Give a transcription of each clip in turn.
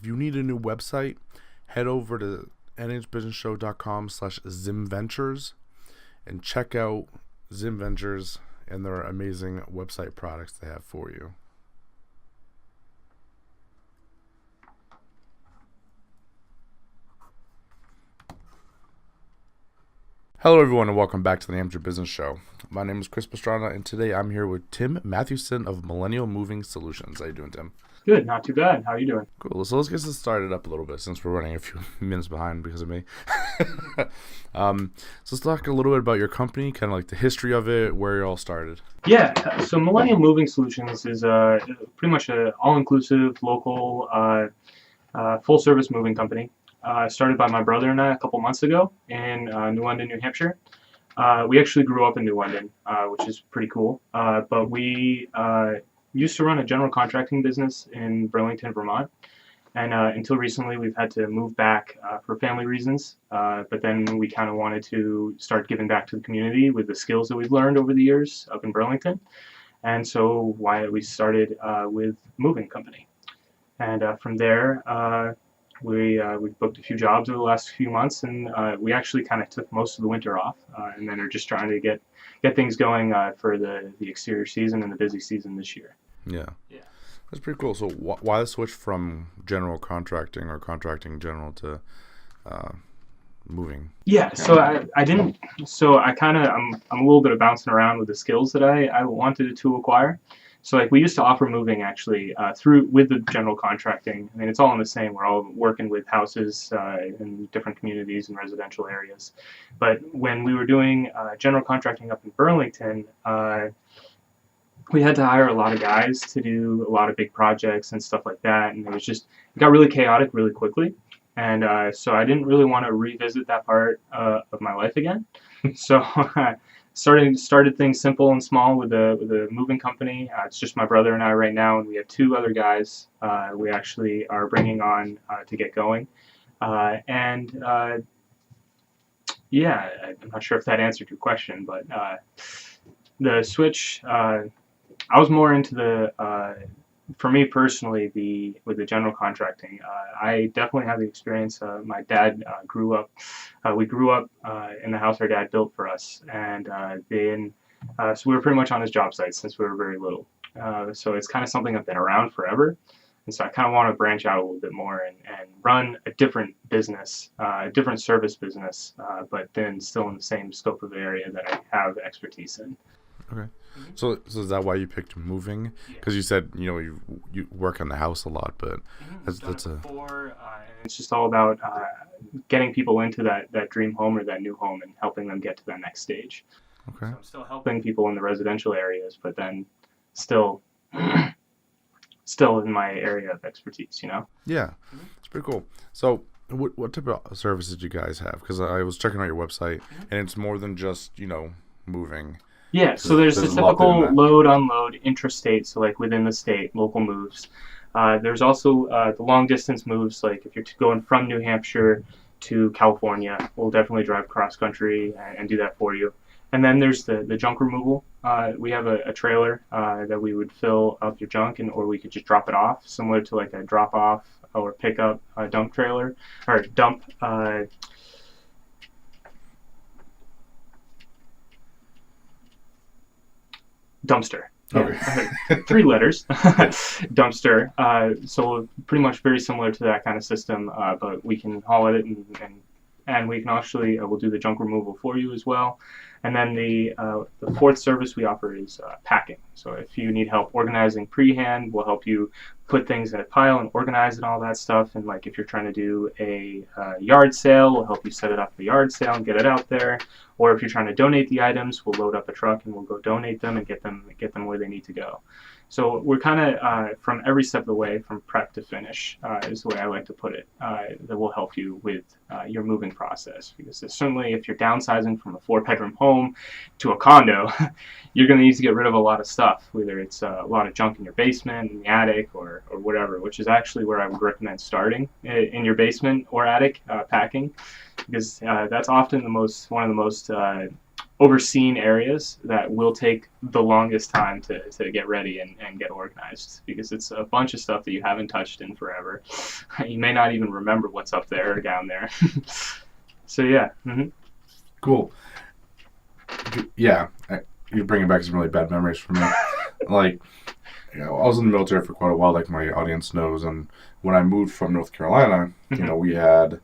if you need a new website, head over to nhbusinessshow.com/ZimVentures and check out Zim Ventures and their amazing website products they have for you. Hello everyone and welcome back to the Amateur Business Show. My name is Chris Pastrana and today I'm here with Tim Mathewson of Millennial Moving Solutions. How you doing, Tim? Good, not too bad. How are you doing? Cool. So let's get this started up a little bit since we're running a few minutes behind because of me. So let's talk a little bit about your company, kind of like the history of it, where you all started. Yeah, so Millennial Moving Solutions is pretty much an all-inclusive, local, full-service moving company. Started by my brother and I a couple months ago in New London, New Hampshire. We actually grew up in New London, which is pretty cool. But we used to run a general contracting business in Burlington, Vermont. And until recently, we've had to move back for family reasons. But then we kind of wanted to start giving back to the community with the skills that we've learned over the years up in Burlington. And so we started with Moving Company. And from there, we booked a few jobs over the last few months, and we actually kind of took most of the winter off, and then are just trying to get things going for the exterior season and the busy season this year. Yeah. That's pretty cool. So why the switch from general contracting or contracting general to moving? Yeah, so I didn't. So I'm a little bit of bouncing around with the skills that I wanted to acquire. So like we used to offer moving actually with the general contracting. I mean, it's all in the same. We're all working with houses in different communities and residential areas. But when we were doing general contracting up in Burlington, we had to hire a lot of guys to do a lot of big projects and stuff like that. And it got really chaotic really quickly. And so I didn't really want to revisit that part of my life again. So started things simple and small with a moving company. It's just my brother and I right now, and we have two other guys we actually are bringing on to get going. Yeah, I'm not sure if that answered your question, but the switch, I was more into for me personally, with the general contracting, I definitely have the experience. My dad we grew up in the house our dad built for us, and so we were pretty much on his job site since we were very little. So it's kind of something that's been around forever, and so I kind of want to branch out a little bit more and run a different business, a different service business, but then still in the same scope of area that I have expertise in. Okay. So is that why you picked moving? Because you said you work on the house a lot, but that's before, and it's just all about getting people into that dream home or that new home and helping them get to that next stage. Okay. So I'm still helping people in the residential areas, but then still in my area of expertise. Yeah, it's pretty cool. So what type of services do you guys have? Because I was checking out your website, and it's more than just moving. Yeah, so there's the typical load, unload, intrastate, so like within the state, local moves. There's also the long distance moves, like if you're going from New Hampshire to California, we'll definitely drive cross country and do that for you. And then there's the junk removal. We have a trailer that we would fill up your junk, or we could just drop it off, similar to like a drop off or pickup dump trailer, or dump. Dumpster. Okay. 3 letters. Dumpster. So pretty much very similar to that kind of system, but we can haul it and we can actually we'll do the junk removal for you as well. And then the fourth service we offer is packing. So if you need help organizing pre-hand, we'll help you put things in a pile and organize and all that stuff. And like if you're trying to do a yard sale, we'll help you set it up for the yard sale and get it out there. Or if you're trying to donate the items, we'll load up a truck and we'll go donate them and get them where they need to go. So we're kind of from every step of the way, from prep to finish, is the way I like to put it, that will help you with your moving process. Because certainly if you're downsizing from a 4-bedroom home to a condo, you're going to need to get rid of a lot of stuff, whether it's a lot of junk in your basement, in the attic, or whatever, which is actually where I would recommend starting, in your basement or attic, packing, because that's often one of the most overseen areas that will take the longest time to get ready and get organized, because it's a bunch of stuff that you haven't touched in forever. You may not even remember what's up there or down there. So yeah. Mm-hmm. Cool. Yeah, you're bringing back some really bad memories for me. Like, you know, I was in the military for quite a while, like my audience knows, and when I moved from North Carolina, you know, we had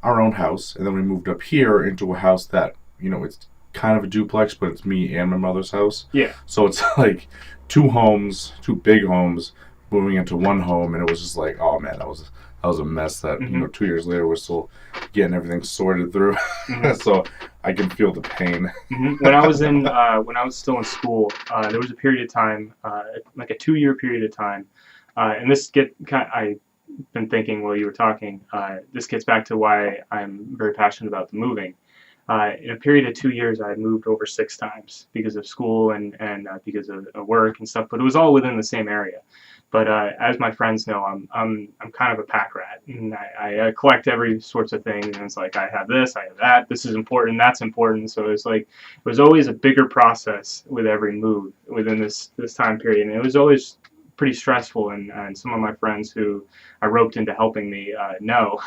our own house, and then we moved up here into a house that, you know, it's kind of a duplex, but it's me and my mother's house. Yeah. So it's like two big homes, moving into one home, and it was just like, oh man, that was a mess. That you know, 2 years later, we're still getting everything sorted through. So I can feel the pain. When I was still in school, there was a period of time, like a 2-year period of time, and I've been thinking while you were talking. This gets back to why I'm very passionate about the moving. In a period of 2 years, I had moved over 6 times because of school and because of work and stuff. But it was all within the same area. But as my friends know, I'm kind of a pack rat, and I collect every sorts of thing. And it's like, I have this, I have that. This is important, that's important. So it's like, it was always a bigger process with every move within this time period, and it was always pretty stressful. And some of my friends who I roped into helping me know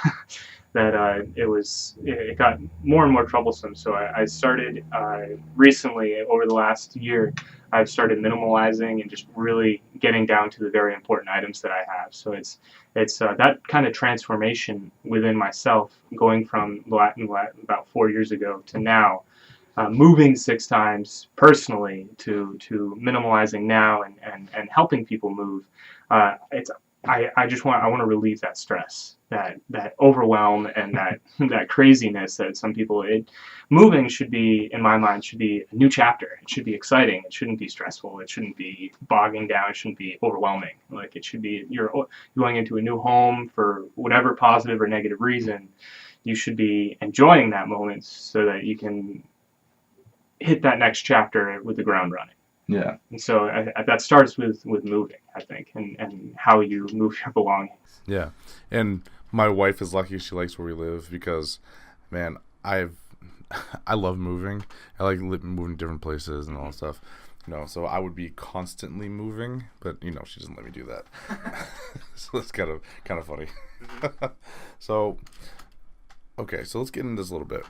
that it got more and more troublesome. So I started recently, over the last year, I've started minimalizing and just really getting down to the very important items that I have. So it's that kind of transformation within myself, going from about 4 years ago to now, moving 6 times personally to minimalizing now and helping people move. I want to relieve that stress, that overwhelm, and that craziness that some people. Moving should be, in my mind, should be a new chapter. It should be exciting. It shouldn't be stressful. It shouldn't be bogging down. It shouldn't be overwhelming. Like, it should be, you're going into a new home for whatever positive or negative reason. You should be enjoying that moment so that you can hit that next chapter with the ground running. Yeah. And so that starts with moving, I think, and how you move your belongings. Yeah. And my wife is lucky she likes where we live, because, man, I love moving. I like moving to different places and all that stuff. You know, so I would be constantly moving, but, you know, she doesn't let me do that. So it's kind of funny. So, okay, so let's get into this a little bit.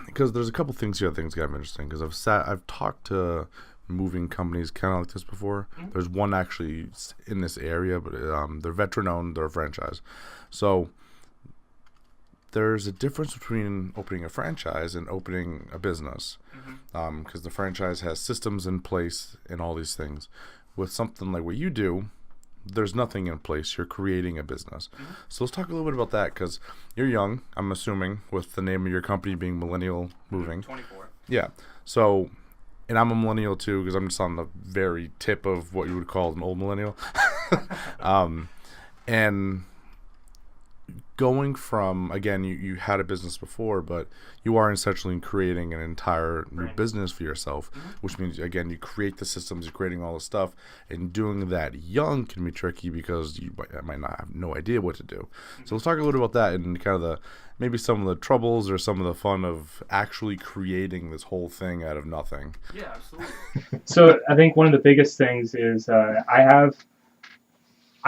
Because there's a couple things here I think is kind of interesting, because I've talked to moving companies kind of like this before. There's one actually in this area, but they're veteran owned, they're a franchise. So there's a difference between opening a franchise and opening a business, because the franchise has systems in place and all these things. With something like what you do, there's nothing in place. You're creating a business. So let's talk a little bit about that, because you're young, I'm assuming, with the name of your company being Millennial Moving. 24. Yeah. So, and I'm a millennial too, because I'm just on the very tip of what you would call an old millennial. And going from, again, you had a business before, but you are essentially creating an entire new business for yourself, which means, again, you create the systems, you're creating all the stuff, and doing that young can be tricky because you might not have no idea what to do. So let's talk a little bit about that and kind of maybe some of the troubles or some of the fun of actually creating this whole thing out of nothing. Yeah, absolutely. So I think one of the biggest things is I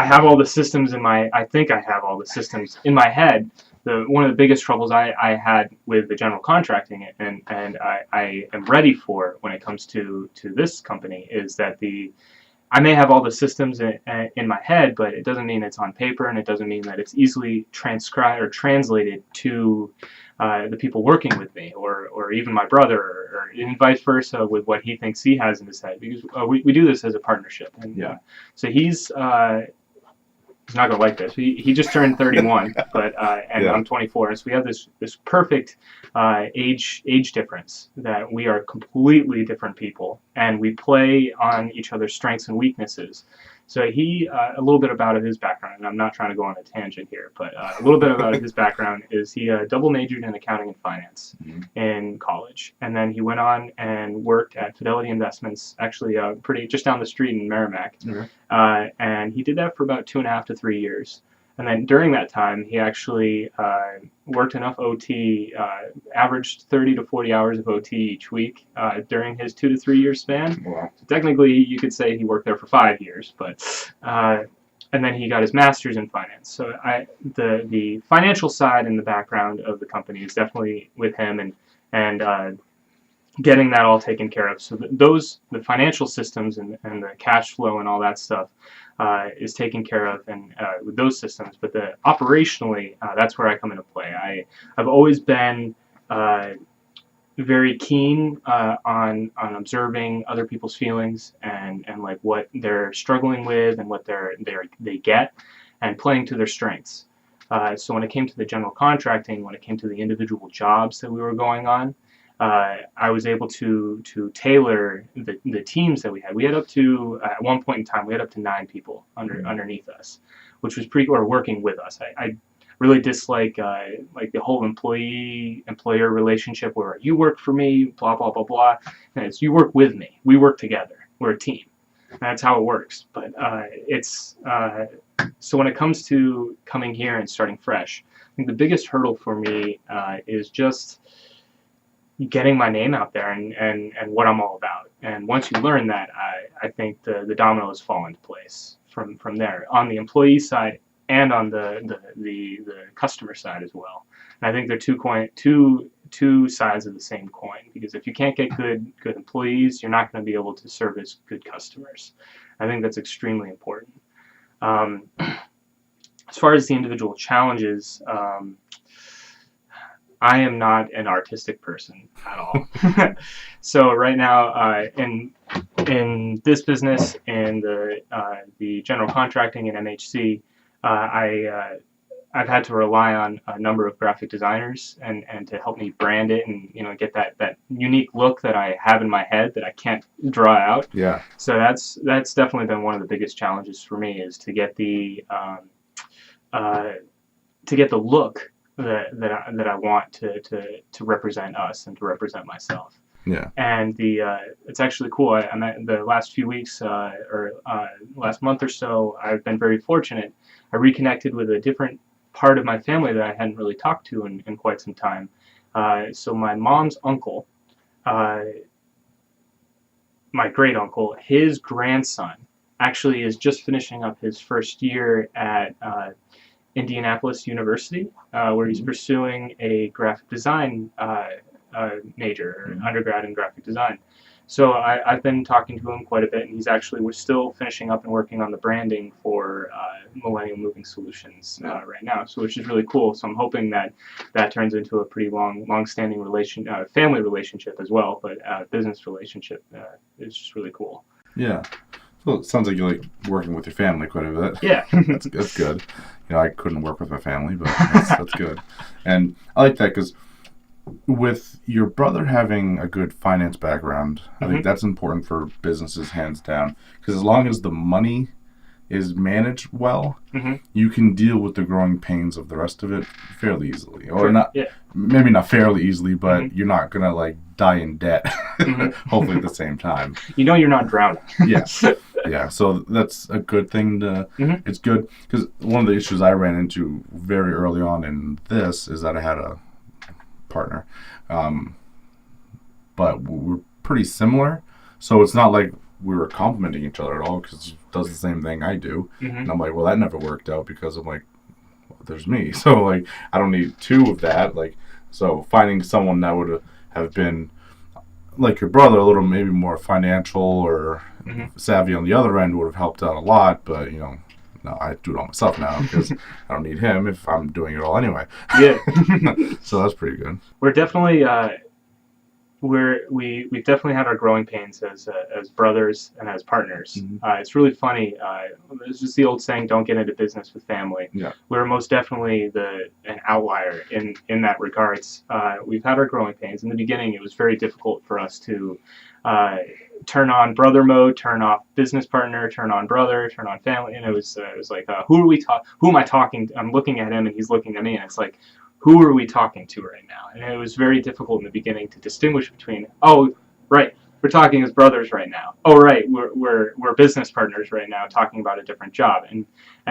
have all the systems I think I have all the systems in my head. One of the biggest troubles I had with the general contracting and I am ready for when it comes to this company is that I may have all the systems in my head, but it doesn't mean it's on paper, and it doesn't mean that it's easily transcribed or translated to the people working with me, or even my brother, or vice versa with what he thinks he has in his head, because we do this as a partnership. And so he's not gonna like this. He just turned 31, but I'm 24, and so we have this perfect age difference that we are completely different people, and we play on each other's strengths and weaknesses. So a little bit about his background, and I'm not trying to go on a tangent here, but a little bit about his background is he double majored in accounting and finance in college, and then he went on and worked at Fidelity Investments, actually pretty just down the street in Merrimack, and he did that for about 2.5 to 3 years. And then during that time, he actually worked enough OT, averaged 30 to 40 hours of OT each week during his 2 to 3 year span. Wow. So technically, you could say he worked there for 5 years, but and then he got his master's in finance. So the financial side and the background of the company is definitely with him, and getting that all taken care of. So the financial systems and the cash flow and all that stuff is taken care of, and with those systems. But operationally, that's where I come into play. I've always been very keen on observing other people's feelings and like what they're struggling with and what they get, and playing to their strengths. So when it came to the general contracting, when it came to the individual jobs that we were going on, I was able to tailor the teams that we had. We had up to, at one point in time, we had up to 9 people underneath us, which was or working with us. I really dislike like the whole employee-employer relationship where you work for me, blah, blah, blah, blah. And it's you work with me. We work together. We're a team. And that's how it works. But so when it comes to coming here and starting fresh, I think the biggest hurdle for me is just getting my name out there and what I'm all about. And once you learn that, I think the dominoes fall into place from there on the employee side and on the customer side as well. And I think they're two sides of the same coin, because if you can't get good employees, you're not going to be able to service good customers. I think that's extremely important. As far as the individual challenges, I am not an artistic person at all. So right now, in this business, in the general contracting and MHC, I've had to rely on a number of graphic designers and to help me brand it and get that unique look that I have in my head that I can't draw out. Yeah. So that's definitely been one of the biggest challenges for me, is to get the look that I want to represent us and to represent myself. Yeah. And it's actually cool. I'm at the last few weeks or last month or so, I've been very fortunate. I reconnected with a different part of my family that I hadn't really talked to in quite some time. So my mom's uncle, my great uncle, his grandson actually is just finishing up his first year at Indianapolis University, where he's pursuing a graphic design major, or undergrad in graphic design. So I've been talking to him quite a bit, and we're still finishing up and working on the branding for Millennial Moving Solutions right now, so which is really cool. So I'm hoping that turns into a pretty long-standing family relationship as well, but business relationship is just really cool. Yeah. Well, it sounds like you like working with your family quite a bit. Yeah. That's good. I couldn't work with my family, but that's good. And I like that because with your brother having a good finance background, I think that's important for businesses, hands down. Because as long as the money is managed well, you can deal with the growing pains of the rest of it fairly easily. Or maybe not fairly easily, but you're not going to die in debt, hopefully at the same time. You're not drowning. Yes. Yeah, so that's a good thing it's good, because one of the issues I ran into very early on in this is that I had a partner, but we're pretty similar, so it's not like we were complimenting each other at all, because she does the same thing I do, and I'm like, well, that never worked out, because I'm like, well, there's me, so I don't need 2 of that, so finding someone that would have been like your brother, a little maybe more financial or savvy on the other end would have helped out a lot, but no, I do it all myself now because I don't need him if I'm doing it all anyway. Yeah. So that's pretty good. We're definitely we've definitely had our growing pains as brothers and as partners. It's really funny. It's just the old saying, "Don't get into business with family." Yeah. We're most definitely an outlier in that regards. We've had our growing pains. In the beginning, it was very difficult for us to turn on brother mode, turn off business partner, turn on brother, turn on family, and it was like, who am I talking to? I'm looking at him and he's looking at me, and it's like, who are we talking to right now? And it was very difficult in the beginning to distinguish between, oh, right, talking as brothers right now. Oh, right, we're business partners right now, talking about a different job. And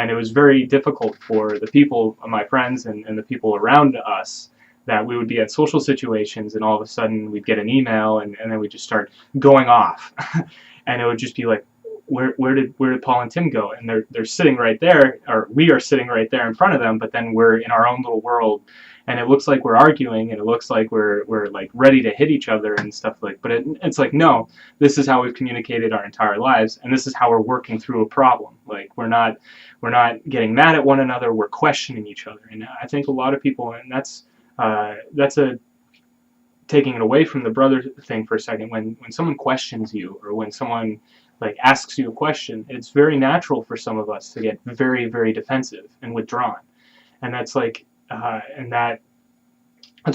it was very difficult for the people, my friends, and the people around us, that we would be at social situations, and all of a sudden we'd get an email, and then we'd just start going off, and it would just be like, where did Paul and Tim go? And they're sitting right there, or we are sitting right there in front of them, but then we're in our own little world, and it looks like we're arguing, and it looks like we're like ready to hit each other and stuff like. But it's like, no, this is how we've communicated our entire lives, and this is how we're working through a problem. Like, we're not getting mad at one another. We're questioning each other, and I think a lot of people, and that's a taking it away from the brother thing for a second. When someone questions you, or when someone like asks you a question, it's very natural for some of us to get very, very defensive and withdrawn, and that's like, and that's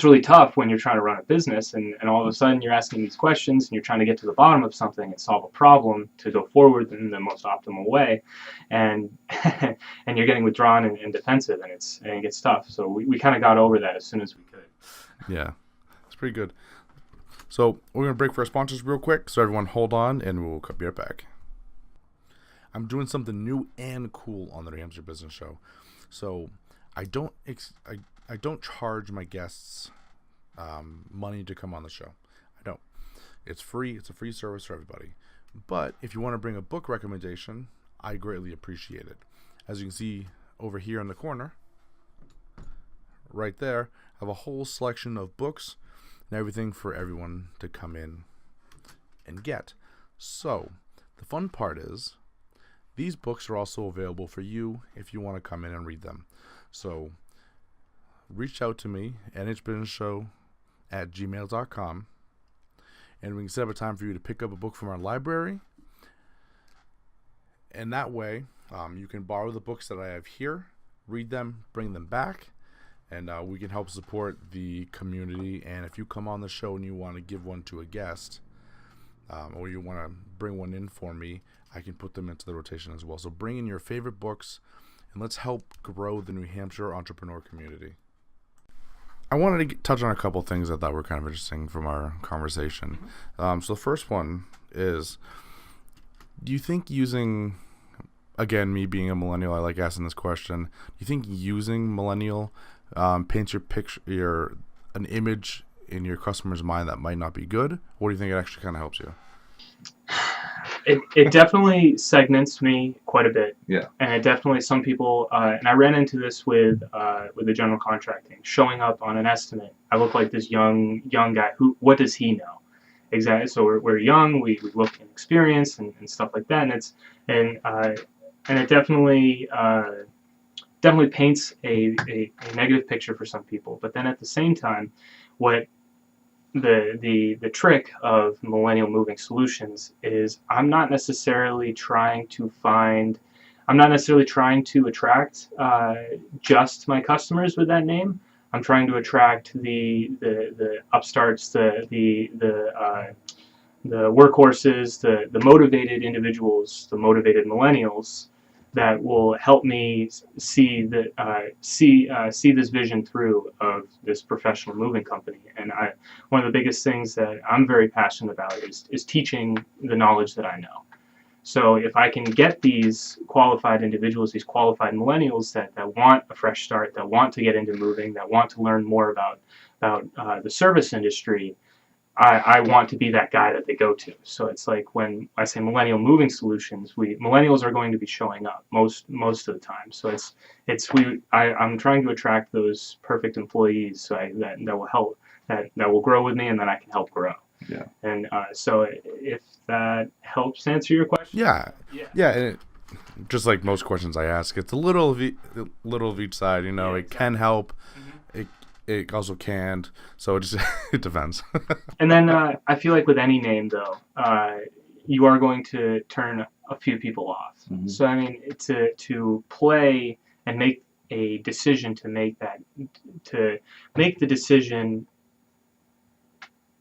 really tough when you're trying to run a business, and all of a sudden you're asking these questions, and you're trying to get to the bottom of something and solve a problem to go forward in the most optimal way, and and you're getting withdrawn and defensive, and it gets tough. So we kind of got over that as soon as we could. Yeah, it's pretty good. So we're going to break for our sponsors real quick, so everyone hold on, and we'll be right back. I'm doing something new and cool on the New Hampshire Business Show. So I don't charge my guests money to come on the show. I don't. It's free. It's a free service for everybody. But if you want to bring a book recommendation, I greatly appreciate it. As you can see over here in the corner, right there, I have a whole selection of books and everything for everyone to come in and get. So the fun part is, these books are also available for you if you want to come in and read them. So reach out to me, nhbusinessshow@gmail.com, and we can set up a time for you to pick up a book from our library. And that way, you can borrow the books that I have here, read them, bring them back, and we can help support the community. And if you come on the show and you want to give one to a guest, or you want to bring one in for me, I can put them into the rotation as well. So bring in your favorite books, and let's help grow the New Hampshire entrepreneur community. I wanted to touch on a couple things I thought were kind of interesting from our conversation. So the first one is, do you think using, again, me being a millennial, I like asking this question, do you think using millennial paints an image in your customer's mind that might not be good? Or do you think it actually kind of helps you? It definitely segments me quite a bit. Yeah. And it definitely, some people, and I ran into this with the general contracting, showing up on an estimate. I look like this young guy. What does he know? Exactly. So we're young. We look inexperienced and stuff like that. And it definitely paints a negative picture for some people. But then at the same time, what the trick of Millennial Moving Solutions is, I'm not necessarily trying to attract just my customers with that name. I'm trying to attract the upstarts, the workhorses, the motivated individuals, the motivated millennials that will help me see this vision through of this professional moving company. And one of the biggest things that I'm very passionate about is teaching the knowledge that I know. So if I can get these qualified individuals, these qualified millennials that want a fresh start, that want to get into moving, that want to learn more about the service industry, I want to be that guy that they go to. So it's like, when I say Millennial Moving Solutions, millennials are going to be showing up most of the time. So I'm trying to attract those perfect employees that will help, that will grow with me, and then I can help grow. Yeah. And so if that helps answer your question. Yeah. And just like most questions I ask, it's a little of each side. You know, it can help. Mm-hmm. It also can't. So it depends. And then I feel like with any name, though, you are going to turn a few people off. Mm-hmm. So I mean, to play and make a decision, to make the decision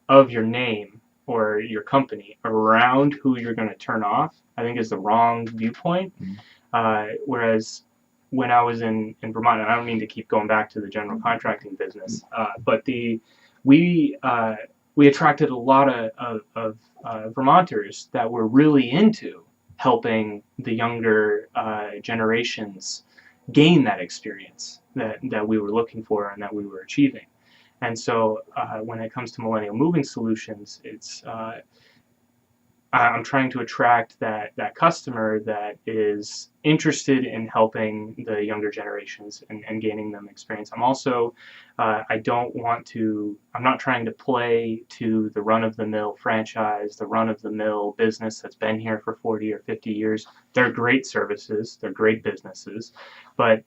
of your name or your company around who you're going to turn off, I think is the wrong viewpoint. Mm-hmm. Whereas when I was in Vermont, and I don't mean to keep going back to the general contracting business, but we we attracted a lot of Vermonters that were really into helping the younger generations gain that experience that we were looking for and that we were achieving. And so when it comes to Millennial Moving Solutions, I'm trying to attract that customer that is interested in helping the younger generations and gaining them experience. I'm also, I'm not trying to play to the run-of-the-mill franchise, the run-of-the-mill business that's been here for 40 or 50 years. They're great services, they're great businesses, but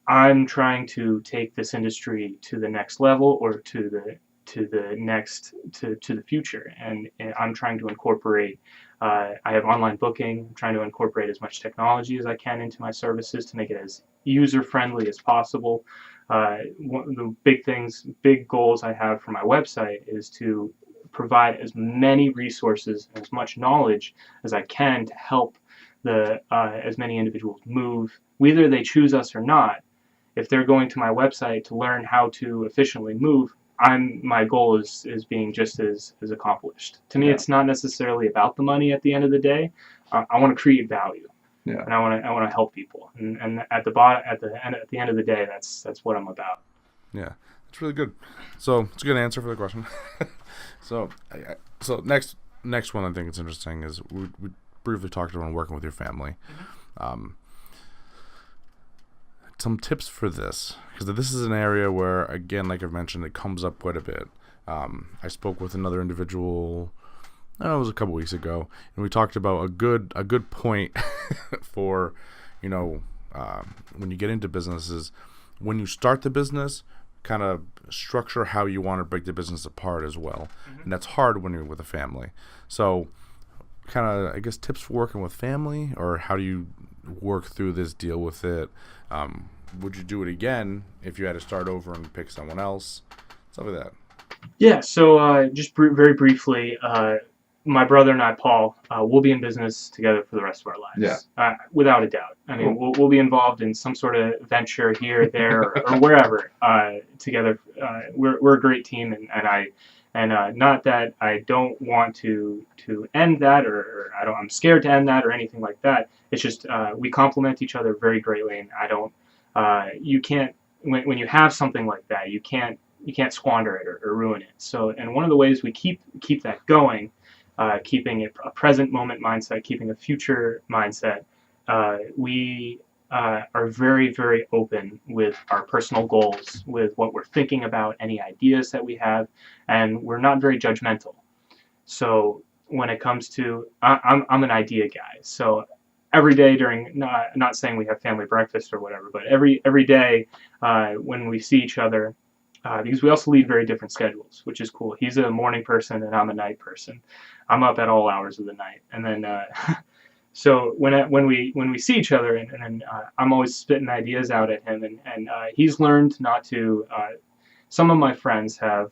I'm trying to take this industry to the next level, or to the future, and I'm trying to incorporate. I have online booking. I'm trying to incorporate as much technology as I can into my services to make it as user friendly as possible. One of the big goals I have for my website is to provide as many resources and as much knowledge as I can to help as many individuals move, whether they choose us or not. If they're going to my website to learn how to efficiently move, my goal is being just as accomplished. To me, it's not necessarily about the money at the end of the day. I want to create value, and I want to help people. And at the end of the day, that's what I'm about. Yeah, that's really good. So it's a good answer for the question. So next one I think it's interesting is we briefly talked about working with your family. Some tips for this, because this is an area where, again, like I've mentioned, it comes up quite a bit. I spoke with another individual, it was a couple weeks ago, and we talked about a good point for, when you get into businesses, when you start the business, kind of structure how you want to break the business apart as well. And that's hard when you're with a family. So kind of, I guess, tips for working with family, or how do you work through this, deal with it? Would you do it again if you had to start over and pick someone else? Stuff like that. Yeah, so just very briefly, my brother and I, Paul, we'll be in business together for the rest of our lives. Yeah. Without a doubt. I mean, we'll be involved in some sort of venture here, there, or wherever together. We're a great team, and not that I don't want to end that, or I'm scared to end that or anything like that. It's just we complement each other very greatly, and I don't. You can't, when you have something like that, you can't squander it or ruin it. So, and one of the ways we keep that going, keeping it a present moment mindset, keeping a future mindset, we are very, very open with our personal goals, with what we're thinking about, any ideas that we have, and we're not very judgmental. So when it comes to, I'm an idea guy. So every day during, not saying we have family breakfast or whatever, but every day when we see each other, because we also lead very different schedules, which is cool. He's a morning person and I'm a night person. I'm up at all hours of the night, and then so when we see each other, and then I'm always spitting ideas out at him, and he's learned not to. Some of my friends have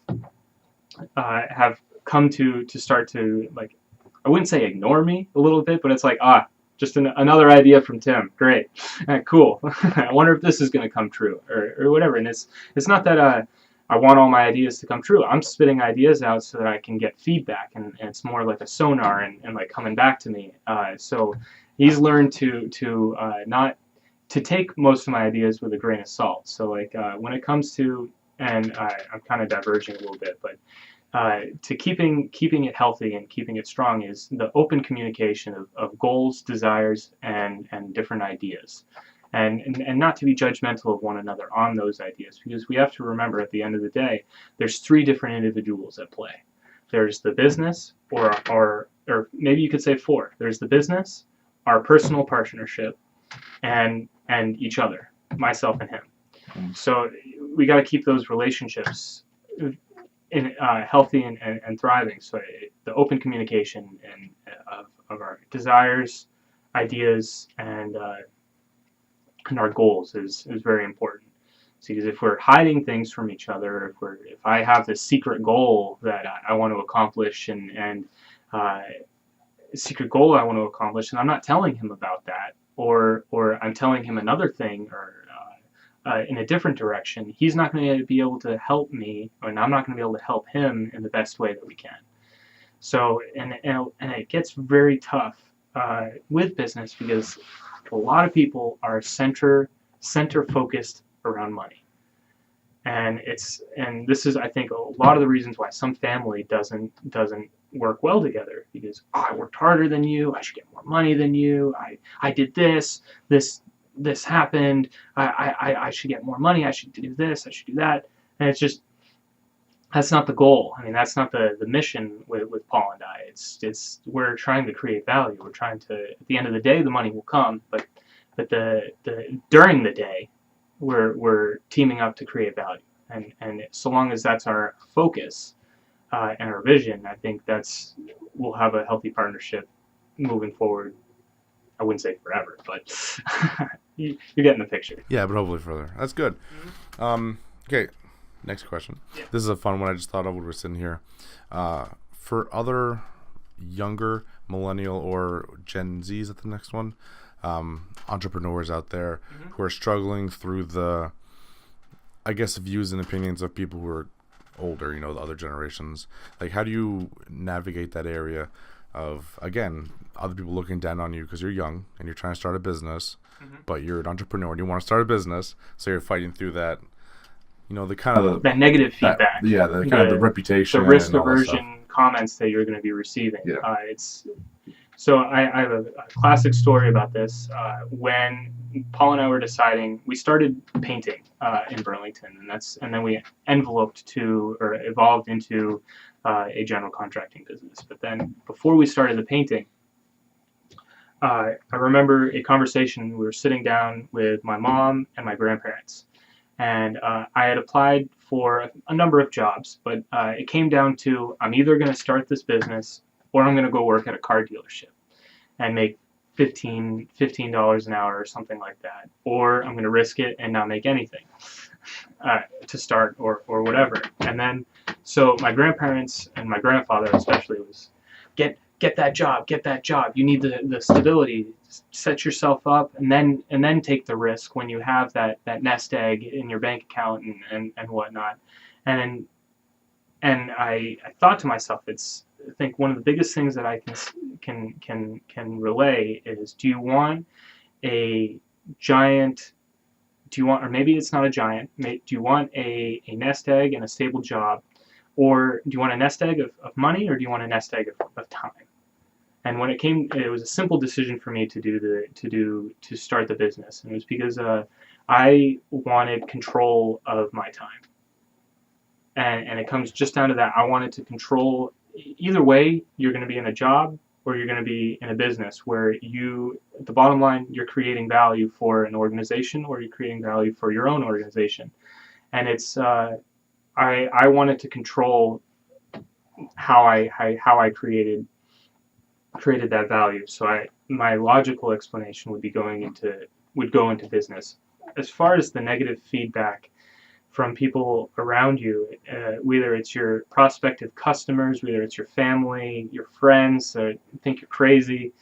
come to start to, like, I wouldn't say ignore me a little bit, but it's like, just another idea from Tim. Great. Cool. I wonder if this is going to come true, or whatever. And it's not that I want all my ideas to come true. I'm spitting ideas out so that I can get feedback, and it's more like a sonar and like coming back to me. So he's learned to not to take most of my ideas with a grain of salt. So like when it comes to, and I'm kind of diverging a little bit, but to keeping it healthy and keeping it strong is the open communication of goals, desires, and different ideas, and not to be judgmental of one another on those ideas, because we have to remember at the end of the day, there's three different individuals at play. There's the business, or maybe you could say four. There's the business, our personal partnership, and each other, myself and him. So we got to keep those relationships healthy and thriving. So the open communication and of our desires, ideas, and our goals is very important. So, because if we're hiding things from each other, if I have this secret goal that I want to accomplish, and secret goal I want to accomplish, and I'm not telling him about that, or I'm telling him another thing, or in a different direction, he's not going to be able to help me, and I'm not going to be able to help him in the best way that we can. So, and it gets very tough with business because a lot of people are center focused around money, and this is, I think, a lot of the reasons why some family doesn't work well together, because I worked harder than you, I should get more money than you, I did this happened, I should get more money, I should do this, I should do that, and it's just, that's not the goal. I mean, that's not the mission with Paul and I. It's we're trying to create value. We're trying to, at the end of the day, the money will come, but the during the day, we're teaming up to create value. And so long as that's our focus and our vision, I think we'll have a healthy partnership moving forward. I wouldn't say forever, but you're getting the picture. Yeah, but hopefully further. That's good. Okay. Next question. Yeah. This is a fun one I just thought of when we were sitting here. For other younger millennial or Gen Zs at the next one, entrepreneurs out there who are struggling through the, I guess, views and opinions of people who are older, the other generations. Like, how do you navigate that area of, again, other people looking down on you because you're young and you're trying to start a business, but you're an entrepreneur and you want to start a business, so you're fighting through that. The kind of that negative feedback. The reputation, the risk aversion comments that you're going to be receiving. Yeah. So I have a classic story about this. When Paul and I were deciding, we started painting in Burlington, and then we evolved into a general contracting business. But then before we started the painting, I remember a conversation. We were sitting down with my mom and my grandparents. And I had applied for a number of jobs, but it came down to, I'm either going to start this business or I'm going to go work at a car dealership and make $15 an hour or something like that. Or I'm going to risk it and not make anything to start or whatever. And then, so my grandparents and my grandfather especially was, get that job. You need the stability. Set yourself up, and then take the risk when you have that nest egg in your bank account and whatnot. And I thought to myself, I think one of the biggest things that I can relay is, do you want a giant? Do you want, or maybe it's not a giant? Do you want a nest egg and a stable job, or do you want a nest egg of money, or do you want a nest egg of time? And when it was a simple decision for me to start the business, and it was because I wanted control of my time, and it comes just down to that. I wanted to control. Either way, you're going to be in a job or you're going to be in a business where at the bottom line, you're creating value for an organization or you're creating value for your own organization, and it's I wanted to control how I created that value. So my logical explanation would go into business. As far as the negative feedback from people around you, whether it's your prospective customers, whether it's your family, your friends that think you're crazy,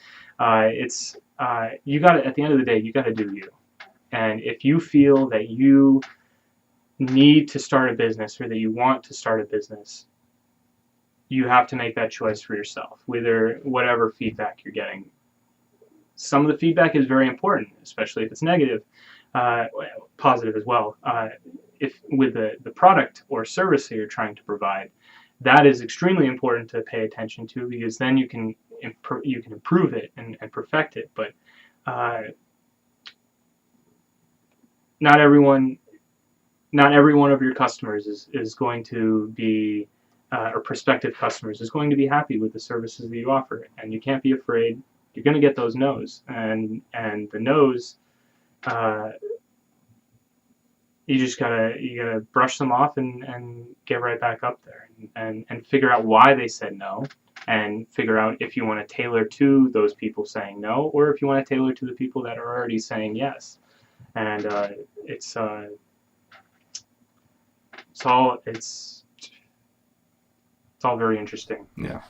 you got to, at the end of the day, you got to do you. And if you feel that you need to start a business or that you want to start a business, you have to make that choice for yourself, whatever feedback you're getting. Some of the feedback is very important, especially if it's negative, positive as well. If with the product or service that you're trying to provide, that is extremely important to pay attention to, because then you can improve it and perfect it. But not every one of your customers is going to be or prospective customers is going to be happy with the services that you offer, and you can't be afraid. You're going to get those no's, and the no's, you gotta brush them off and get right back up there, and figure out why they said no, and figure out if you want to tailor to those people saying no, or if you want to tailor to the people that are already saying yes. And it's all very interesting. Yeah.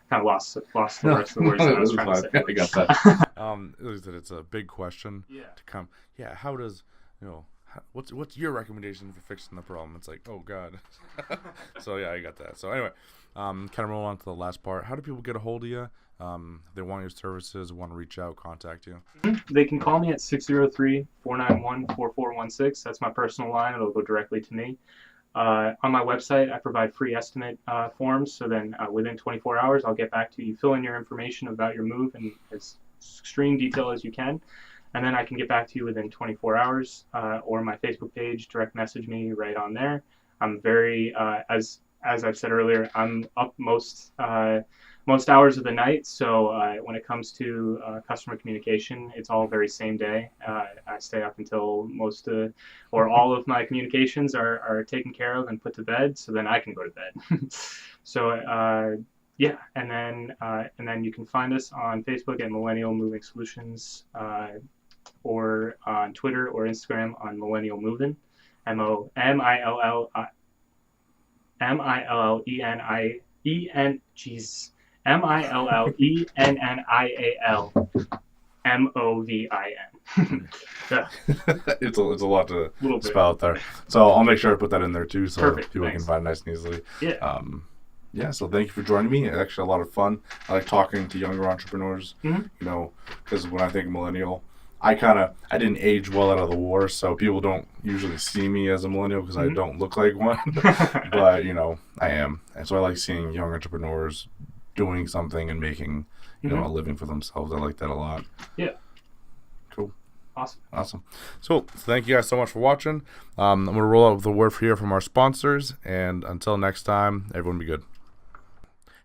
Kind of lost the rest of the words that I was trying to say. I got that. It's a big question to come. Yeah. How does what's your recommendation for fixing the problem? It's like, oh God. So yeah, I got that. So anyway, kind of roll on to the last part. How do people get a hold of you? They want your services, want to reach out, contact you. They can call me at 603-491-4416. That's my personal line. It'll go directly to me. On my website, I provide free estimate forms. So then within 24 hours, I'll get back to you. Fill in your information about your move in as extreme detail as you can. And then I can get back to you within 24 hours, or my Facebook page, direct message me right on there. I'm very, as I've said earlier, I'm up most hours of the night. So when it comes to customer communication, it's all very same day. I stay up until or all of my communications are taken care of and put to bed. So then I can go to bed. So yeah, and then you can find us on Facebook at Millennial Moving Solutions, or on Twitter or Instagram on Millennial Moving, MILLENNIAL. It's a lot to spell out there. So I'll make sure I put that in there too, so Perfect, people thanks. can find it nice and easily. Yeah. Yeah, so thank you for joining me. It's actually a lot of fun. I like talking to younger entrepreneurs, because when I think millennial, I didn't age well out of the war, so people don't usually see me as a millennial because I don't look like one. But, I am. And so I like seeing young entrepreneurs doing something and making, a living for themselves. I like that a lot. Yeah. Cool. Awesome. So thank you guys so much for watching. I'm going to roll out with a word here from our sponsors. And until next time, everyone be good.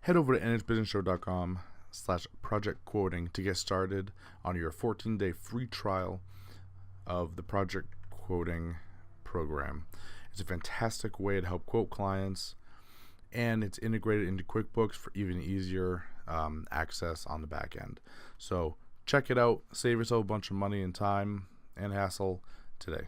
Head over to nhbusinessshow.com/project quoting to get started on your 14-day free trial of the project quoting program. It's a fantastic way to help quote clients, and it's integrated into QuickBooks for even easier access on the back end. So check it out. Save yourself a bunch of money and time and hassle today.